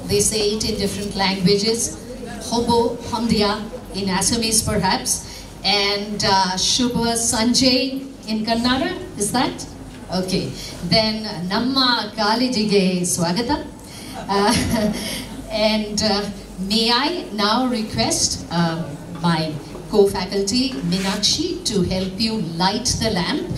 They say it in different languages. Hobo, Hamdia in Assamese perhaps, and Shubha Sanjay in Kannada, is that? Okay. Then Namma Kalijige Swagata. And may I now request my co-faculty Meenakshi to help you light the lamp.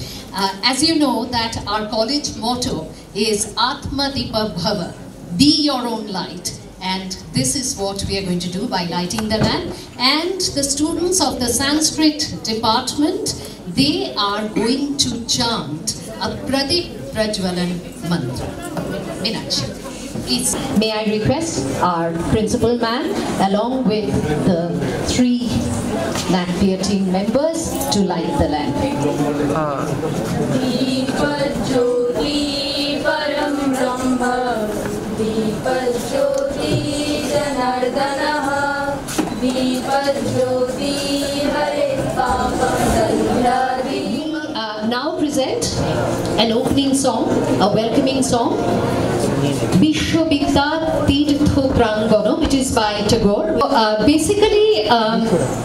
As you know that our college motto is Atma Deepa Bhava, be your own light. And this is what we are going to do by lighting the lamp. And the students of the Sanskrit department, they are going to chant a Pradip Prajwalan mantra. Meenakshi, please. May I request our principal man along with the 3 NACPIA team members to light the lamp. Now present an opening song, a welcoming song, Bishwabidya Tirtho Prangana, which is by Tagore. Basically,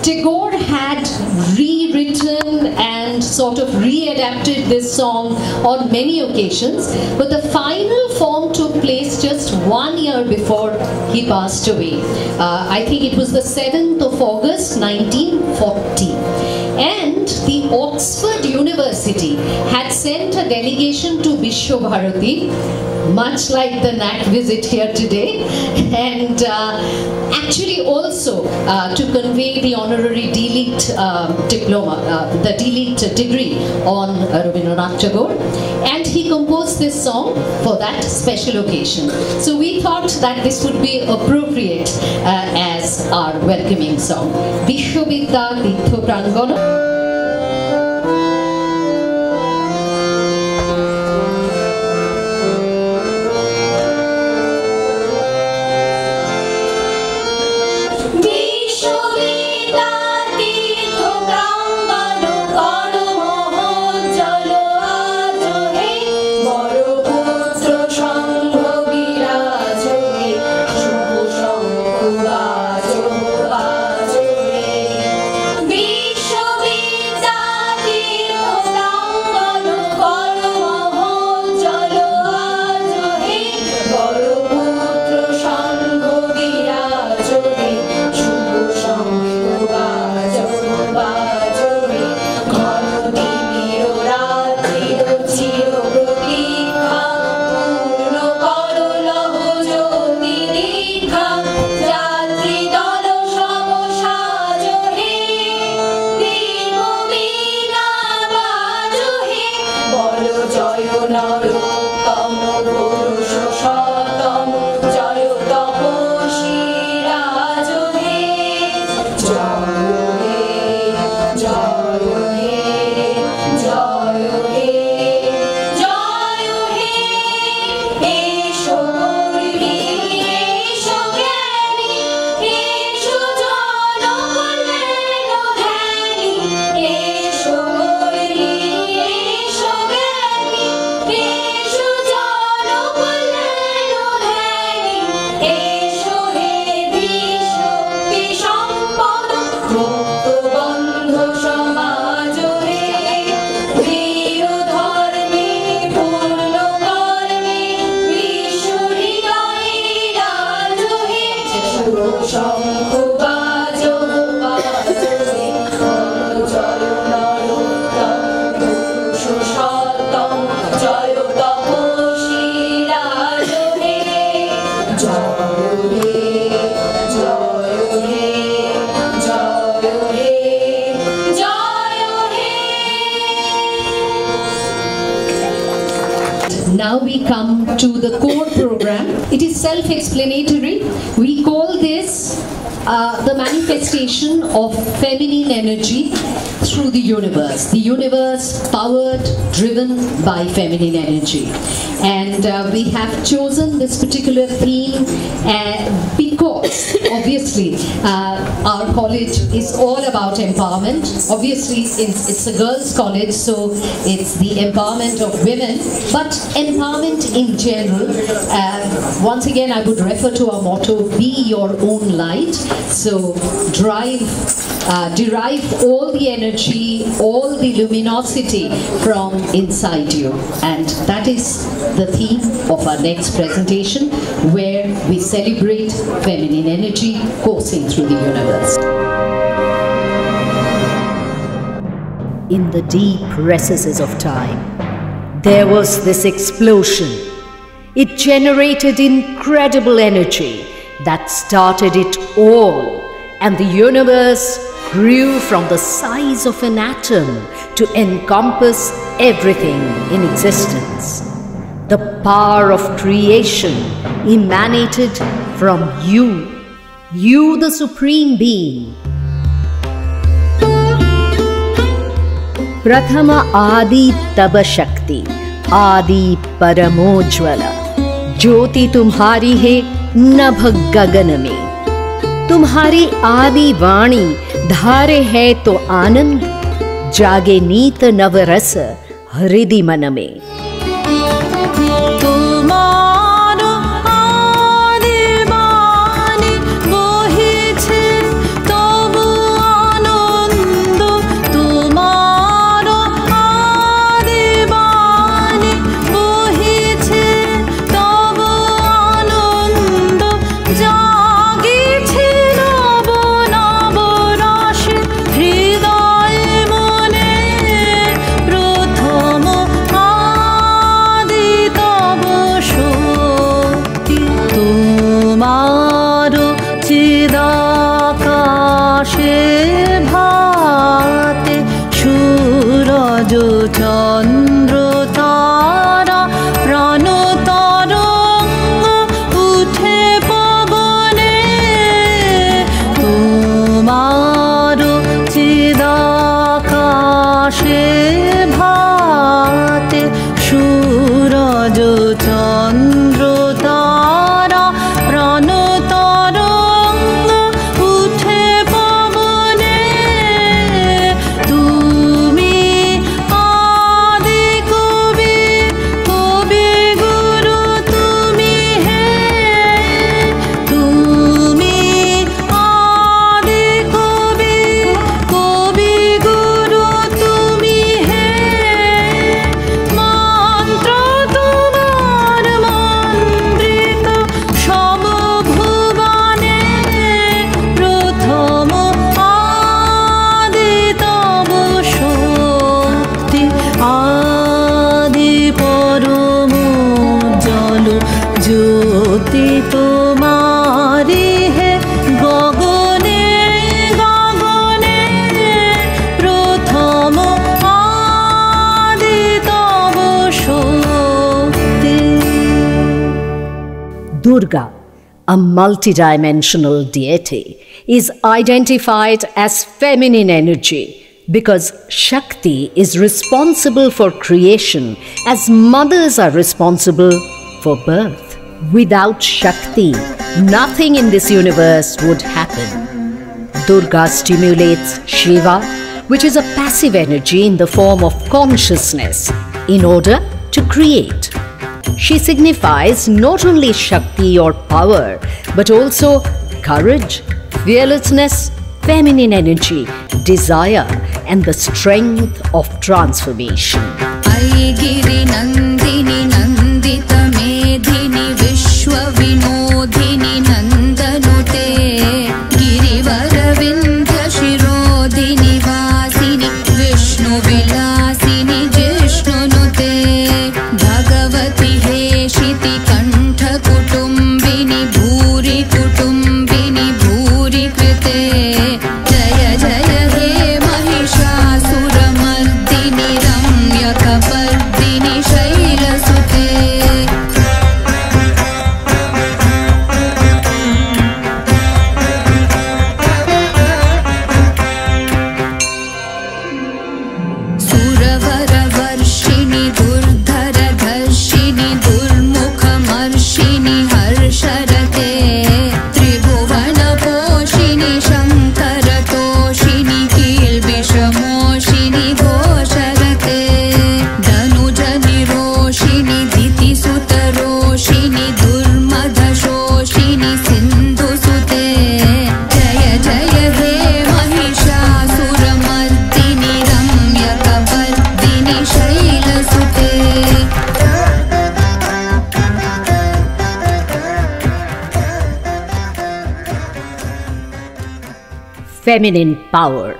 Tagore had rewritten and sort of re-adapted this song on many occasions, but the final form took place just 1 year before he passed away. I think it was the 7th of August 1940. And the Oxford University had sent a delegation to Vishwabharati, much like the NAC visit here today, and actually also to convey the honorary D.Litt diploma, the D.Litt degree on Rabindranath Tagore, and he composed this song for that special occasion. So we thought that this would be appropriate as our welcoming song. Bishwabidya Tirtho Prangana. Now we come to the core program. It is self-explanatory. We call this the manifestation of feminine energy through the universe powered, driven by feminine energy. And we have chosen this particular theme because obviously our college is all about empowerment. Obviously it's a girls' college, so it's the empowerment of women, but empowerment in general. Once again, I would refer to our motto, be your own light. So derive all the energy, all the luminosity from inside you. And that is the theme of our next presentation, where we celebrate feminine energy coursing through the universe. In the deep recesses of time, there was this explosion. It generated incredible energy that started it all, and the universe grew from the size of an atom to encompass everything in existence. The power of creation emanated from you the Supreme Being. Prathama Adi Taba Shakti, Adi Paramojwala, Jyoti tumhari hai nabh gagan mein. तुम्हारी आदि वाणी धारे है तो आनंद, जागे नीत नवरस हृदय मन में। চন্দ্র তারা প্রাণ তরঙ্গ উঠে পবনে, তোমার চিদাকাশে ভাতে সূরজ চন্দ্র তারা প্রাণ তরঙ্গ উঠে পবনে। তুমি আদি কবি, কবি গুরু তুমি হে, তুমি আদি কবি, কবি গুরু তুমি হে। মন্ত্র তোমার মন্ত্রিত সমভুবনে, প্রথম আদি তব শক্তি, আদি পরম জল জ্যোতি তোমারি হে। গগনে গগনে প্রথম আদি তব শক্তি। Durga, a multidimensional deity, is identified as feminine energy because Shakti is responsible for creation as mothers are responsible for birth. Without Shakti, nothing in this universe would happen. Durga stimulates Shiva, which is a passive energy in the form of consciousness, in order to create. She signifies not only Shakti or power, but also courage, fearlessness, feminine energy, desire, and the strength of transformation. ऐगिरि नन्दिनि नन्दित मेधिनि विश्व विनोदिनि नन्दनुते, गिरिवर विन्ध्य शिरोधिनि वासिनि विष्णु विलासिनि जिष्णुनुते, भगवति हेशिति कण्ठ कुटुम्बिनि भूरि कुटुम्बिनि भूरि कृते, जय जय हे Mahishasuramardini रम्यकपर्दिनि feminine power,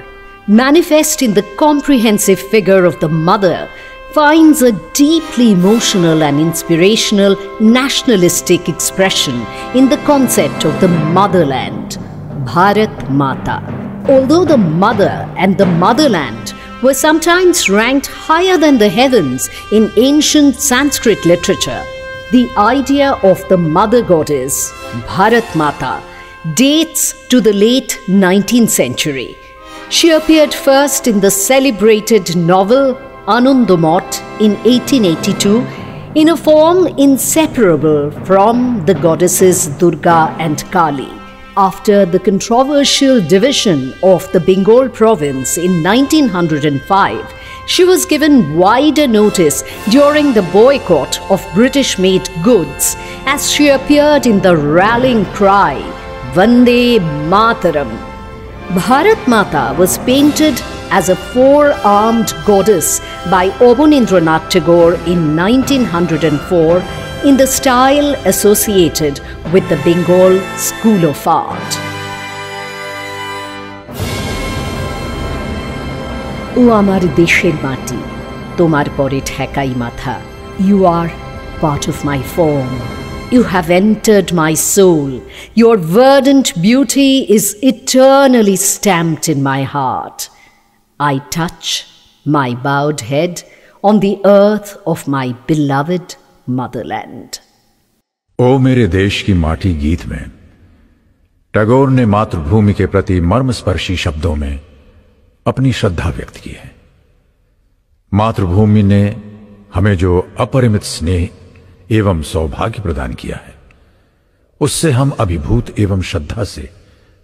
manifest in the comprehensive figure of the mother, finds a deeply emotional and inspirational nationalistic expression in the concept of the motherland, Bharat Mata. Although the mother and the motherland were sometimes ranked higher than the heavens in ancient Sanskrit literature, the idea of the mother goddess, Bharat Mata, dates to the late 19th century. She appeared first in the celebrated novel Anandamot in 1882 in a form inseparable from the goddesses Durga and Kali. After the controversial division of the Bengal province in 1905, she was given wider notice during the boycott of British-made goods as she appeared in the rallying cry, Vande Mataram. Bharat Mata was painted as a four-armed goddess by Abanindranath Tagore in 1904 in the style associated with the Bengal School of Art. O amar desher mati, tomar pore thekai matha. You are part of my form. You have entered my soul. Your verdant beauty is eternally stamped in my heart. I touch my bowed head on the earth of my beloved motherland. ओ मेरे देश की माटी गीत में टैगोर ने मातृभूमि के प्रति मर्मस्पर्शी शब्दों में अपनी श्रद्धा व्यक्त की है। मातृभूमि ने हमें जो अपरिमित स्नेह एवं सौभाग्य प्रदान किया है, उससे हम अभिभूत एवं श्रद्धा से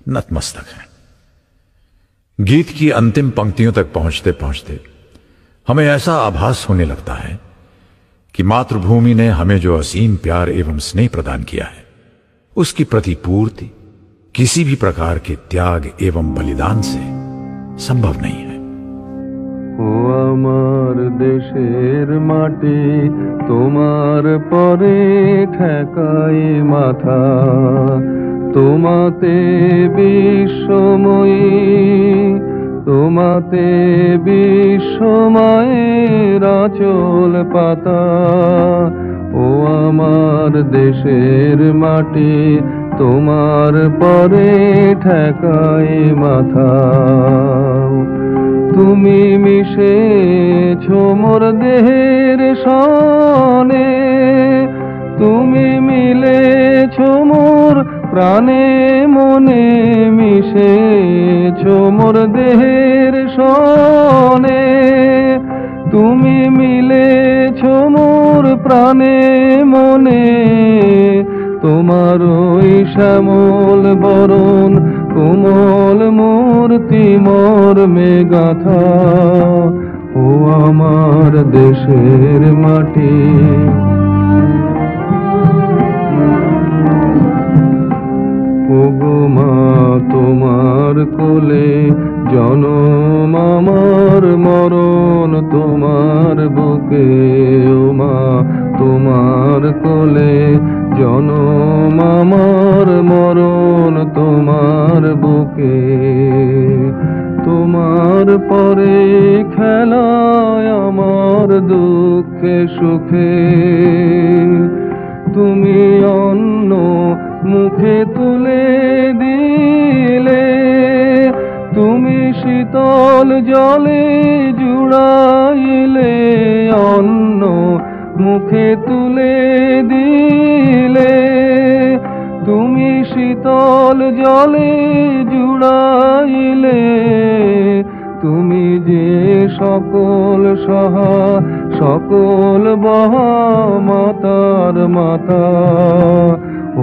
नतमस्तक हैं। गीत की अंतिम पंक्तियों तक पहुंचते पहुंचते हमें ऐसा आभास होने लगता है कि मातृभूमि ने हमें जो असीम प्यार एवं स्नेह प्रदान किया है, उसकी प्रतिपूर्ति किसी भी प्रकार के त्याग एवं बलिदान से संभव नहीं है। ও আমার দেশের মাটি তোমার পরে ঠেকাই মাথা, তোমাতে বিশ্বময়ী, তোমাতে বিশ্বময়ের আঁচল পাতা। ও আমার দেশের মাটি তোমার পরে ঠেকাই মাথা। তুমি মিশেছো মোর দেহের সনে, তুমি মিলেছো মোর প্রাণে মনে, মিশেছো মোর দেহের সনে, তুমি মিলেছো মোর প্রাণে মনে। তোমার ওই শ্যামল বরণ কোমল মূর্তি মর্মে গাথা। ও আমার দেশের মাটি, ওগো মা তোমার কোলে জনম আমার মরণ তোমার বুকে। ও মা তোমার কোলে জনম আমার মরণ তোমার বুকে। তোমার পরে খেলায় আমার দুঃখে সুখে, তুমি অন্ন মুখে তুলে দিলে, তুমি শীতল জলে জুড়াইলে, অন্ন মুখে তুলে দিলে, তুমি শীতল জলে জুড়াইলে। তুমি যে সকল সহা সকল বহা মাতার মাতা।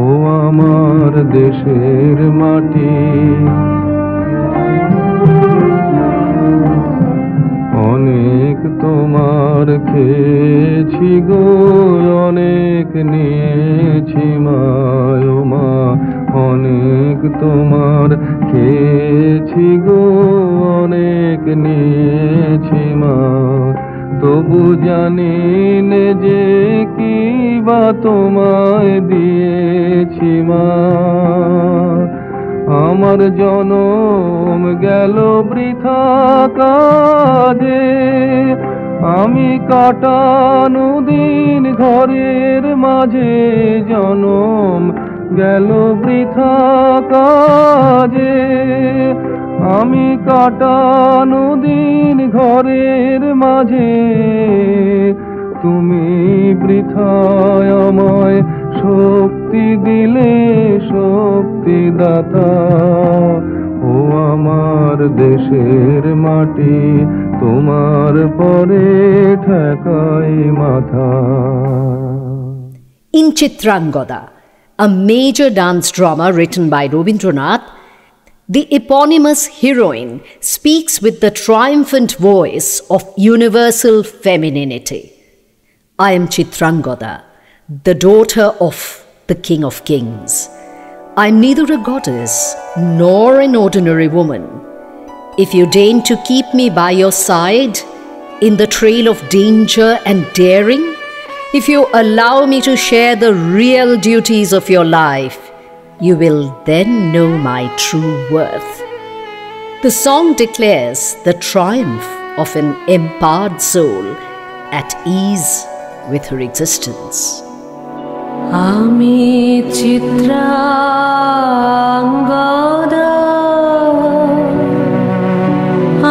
ও আমার দেশের মাটি, অনেক তোমার খেয়েছি গো, অনেক নিয়েছি মায় মা, অনেক তোমার খেয়েছি গো, অনেক নিয়েছি মা। তবু জানি নে যে কি বা তোমায় দিয়েছি মা। আমার জনম গেল বৃথা কাজে, আমি কাটানো দিন ঘরের মাঝে, জনম গেল বৃথা কাজে, আমি কাটানো দিন ঘরের মাঝে, তুমি বৃথায় আমায় শক্তি দিলে শক্তিদাতা। ও আমার দেশের মাটি, তোমার পরে ঠেকাই মাথা। In Chitrangada, a major dance drama written by Rabindranath, the eponymous heroine speaks with the triumphant voice of universal femininity. I am Chitrangada, the daughter of the King of Kings. I am neither a goddess nor an ordinary woman. If you deign to keep me by your side in the trail of danger and daring, if you allow me to share the real duties of your life, you will then know my true worth. The song declares the triumph of an empowered soul at ease with her existence. আমি চিত্রাঙ্গদা,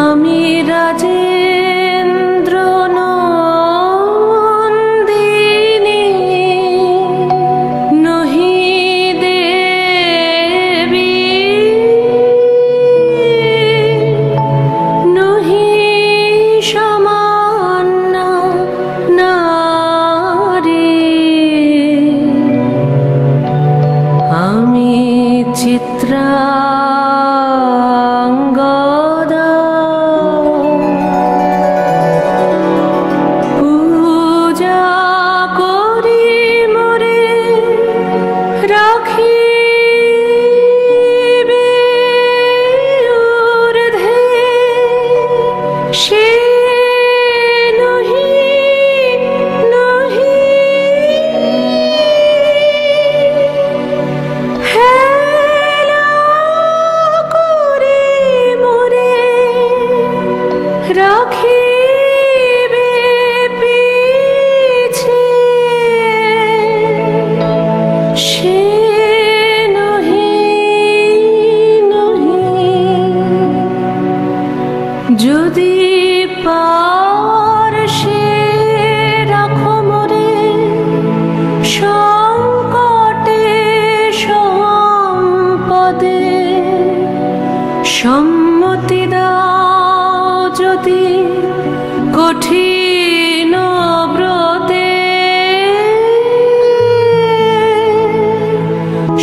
আমি রাজেন্দ্র নন্দিনী, নহি দেবী, নহি সামান্য নারী। আমি চিত্রাঙ্গদা, পূজা করি মোরে রাখিবে ঊর্ধ্বে, সে নহি নহি হেলা করে মোরে রাখিবে পিছে, সে নহি নহি। যদি পারশে রাখো মোরে সংকটে সম্পদে, সম্মতি দাও যদি কঠিন ব্রতে,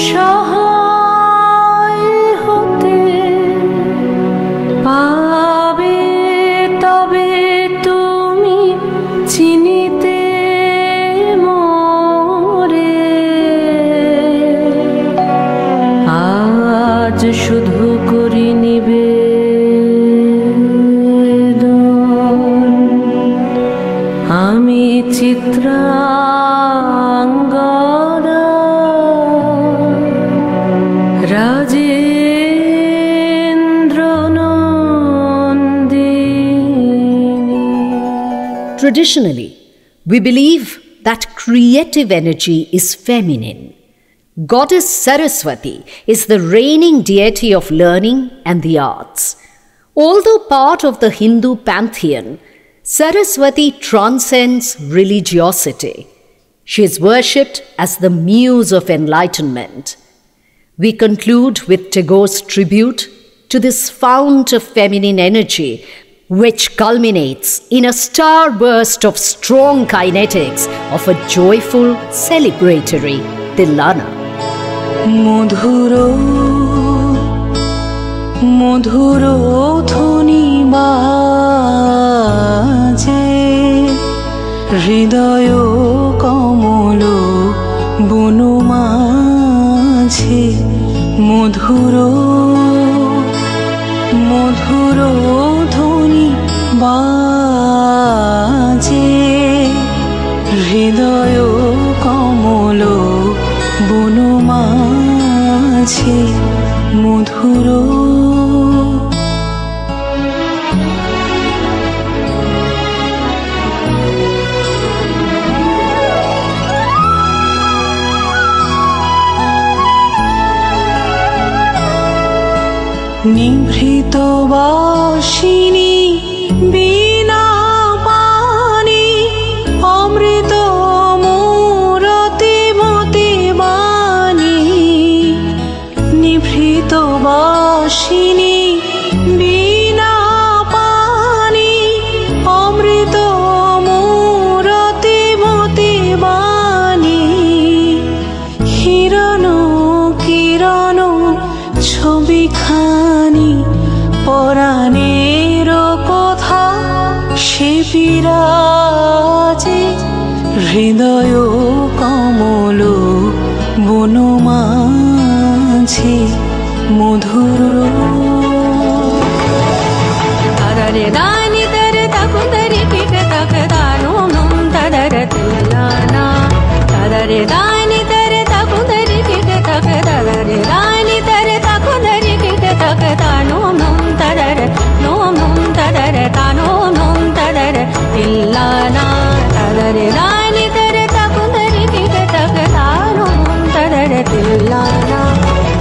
সহায় হতে পাবে তবে তুমি চিনিতে মোরে। আজ শুধু করি নিবেদন, আমি Chitrangada, Rajendra Nandini. Traditionally, we believe that creative energy is feminine. Goddess Saraswati is the reigning deity of learning and the arts. Although part of the Hindu pantheon, Saraswati transcends religiosity. She is worshipped as the muse of enlightenment. We conclude with Tagore's tribute to this fount of feminine energy, which culminates in a starburst of strong kinetics of a joyful, celebratory Tilana. মধুর মধুর ধ্বনি বাজে, হৃদয় কমল বন মাঝে, মধুর মধুর ধ্বনি বাজে, হৃদয় কমল বন মাঝে, মধুর নিভৃত বাসিনী বিনা পানি অমৃত মূরতি মতি বাণী নিভৃত বাসিনী বিনা পানি অমৃত মূরতি মতি বাণী হিরণ কিরণ ছবিখানি পরাণের কথা সে বিরাজে হৃদয় কমল বনমাঝে মধুর তারে দানি তর তকুন্দরি কিট তক দানো নম তদর তুলানা তারে দানি তর তকুন্দরি কিট তক তদরে দানি তর তকুন্দরি কিট তক দানো নম তদর তানো নম তদর তিল্লানা তদরে দানি তর তকুন্দরি কিট তক দানো নম তদর তিল্লানা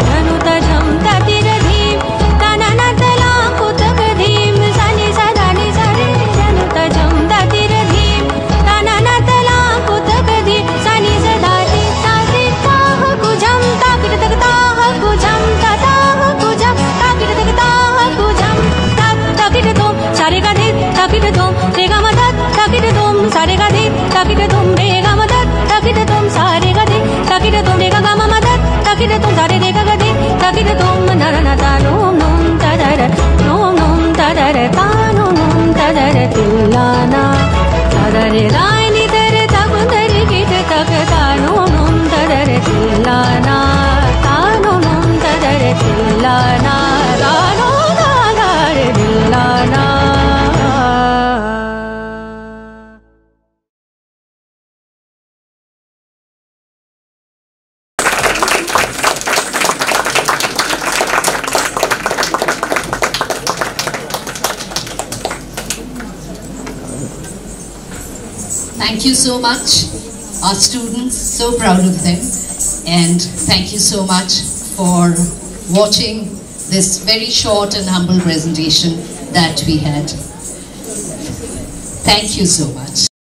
ধনুত ঝম ততির ধীম তানানা তলা কুতক ধীম সানি সদানি সরে ধনুত ঝম ততির ধীম তানানা তলা কুতক ধীম সানি সদানি সাদি তাহ কুঝম তাকিট তক তাহ কুঝম তাহ কুঝম তাকিট তক তাহ কুঝম তাকিট তুম সারে গাধি তাকিট তুম রে গা মদ তাকিট তুম সারে গাধি তাকিট তুম রে গা মদ তাকিট তুম সারে গাধি তাকিট তুম রে গা মদ তাকিট তুম সারে রে গা গাধি তাকিট তুম নরন তানো নম তদর তানো নম তদর তিল্লানা তদরে দানি তর তকুন্দরি কিট তক তানো নম তদর তিল্লানা তানো নম তদর তিল্লানা তানো তদর তিল্লানা Thank you so much, our students, so proud of them, and thank you so much for watching this very short and humble presentation that we had. Thank you so much.